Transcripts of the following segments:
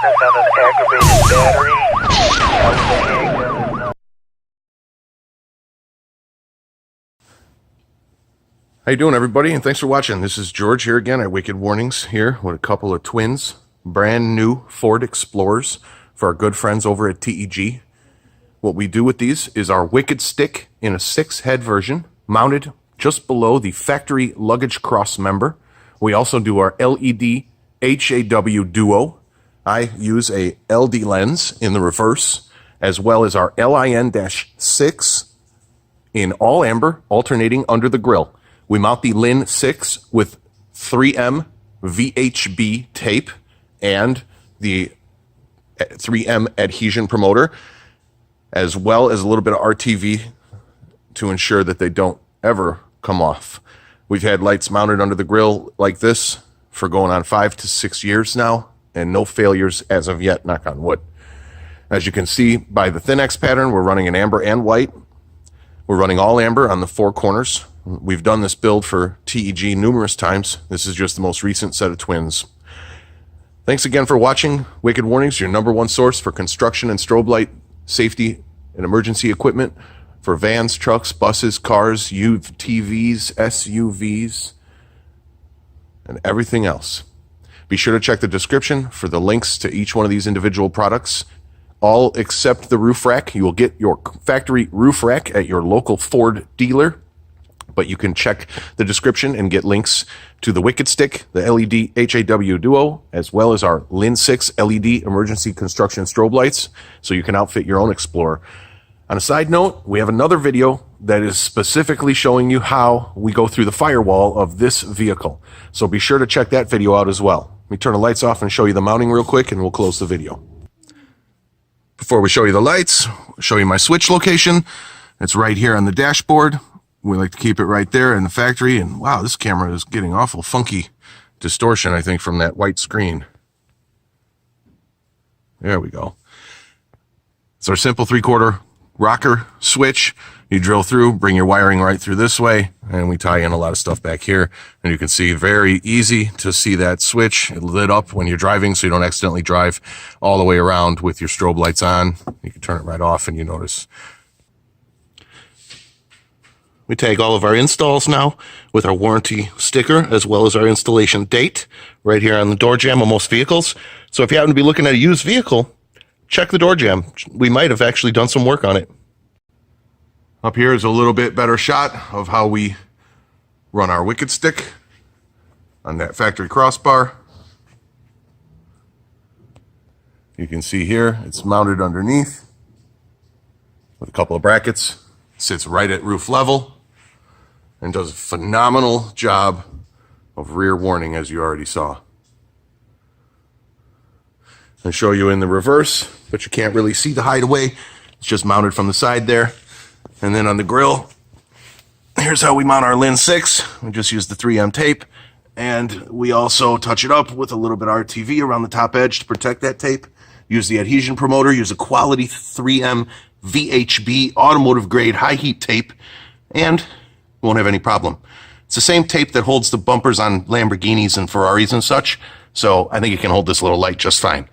brightness on an aggravated battery. How you doing, everybody? And thanks for watching. This is George here again at Wicked Warnings here with a couple of twins, brand new Ford Explorers for our good friends over at TEG. What we do with these is our Wicked Stick in a 6-head version, mounted just below the factory luggage cross member. We also do our LED HAW Duo. I use a LD lens in the reverse, as well as our LIN-6 in all amber, alternating under the grille. We mount the LIN 6 with 3M VHB tape and the 3M adhesion promoter, as well as a little bit of RTV to ensure that they don't ever come off. We've had lights mounted under the grille like this for going on 5 to 6 years now, and no failures as of yet, knock on wood. As you can see by the thin X pattern, we're running an amber and white. We're running all amber on the 4 corners. We've done this build for TEG numerous times. This is just the most recent set of twins. Thanks again for watching Wicked Warnings, your #1 source for construction and strobe light safety and emergency equipment for vans, trucks, buses, cars, UTVs, SUVs, and everything else. Be sure to check the description for the links to each one of these individual products. All except the roof rack. You will get your factory roof rack at your local Ford dealer, but you can check the description and get links to the Wicked Stick, the LED HAW Duo, as well as our LIN 6 LED emergency construction strobe lights, so you can outfit your own Explorer. On a side note, we have another video that is specifically showing you how we go through the firewall of this vehicle. So be sure to check that video out as well. Let me turn the lights off and show you the mounting real quick, and we'll close the video. Before we show you the lights, I'll show you my switch location. It's right here on the dashboard. We like to keep it right there in the factory. And wow, this camera is getting awful funky distortion, I think, from that white screen. There we go. It's our simple 3/4 rocker switch. You drill through, bring your wiring right through this way, and we tie in a lot of stuff back here. And you can see, very easy to see that switch. It lit up when you're driving, so you don't accidentally drive all the way around with your strobe lights on. You can turn it right off and you notice. We tag all of our installs now with our warranty sticker, as well as our installation date right here on the door jamb of most vehicles. So if you happen to be looking at a used vehicle, check the door jamb. We might have actually done some work on it. Up here is a little bit better shot of how we run our Wicked Stick on that factory crossbar. You can see here it's mounted underneath with a couple of brackets. It sits right at roof level and does a phenomenal job of rear warning, as you already saw. I'll show you in the reverse, but you can't really see the hideaway. It's just mounted from the side there. And then on the grill, here's how we mount our LIN 6. We just use the 3M tape, and we also touch it up with a little bit of RTV around the top edge to protect that tape. Use the adhesion promoter, use a quality 3M VHB automotive grade high heat tape, and won't have any problem. It's the same tape that holds the bumpers on Lamborghinis and Ferraris and such, so I think it can hold this little light just fine.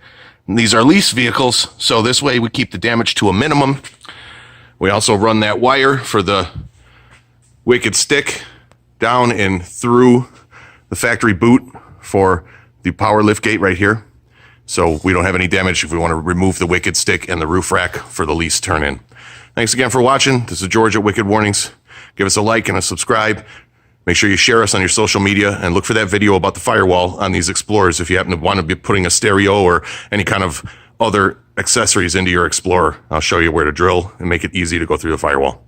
And these are lease vehicles, so this way we keep the damage to a minimum. We also run that wire for the Wicked Stick down and through the factory boot for the power lift gate right here, so we don't have any damage if we want to remove the Wicked Stick and the roof rack for the lease turn-in. Thanks again for watching. This is George at Wicked Warnings. Give us a like and a subscribe. Make sure you share us on your social media, and look for that video about the firewall on these Explorers if you happen to want to be putting a stereo or any kind of other accessories into your Explorer. I'll show you where to drill and make it easy to go through the firewall.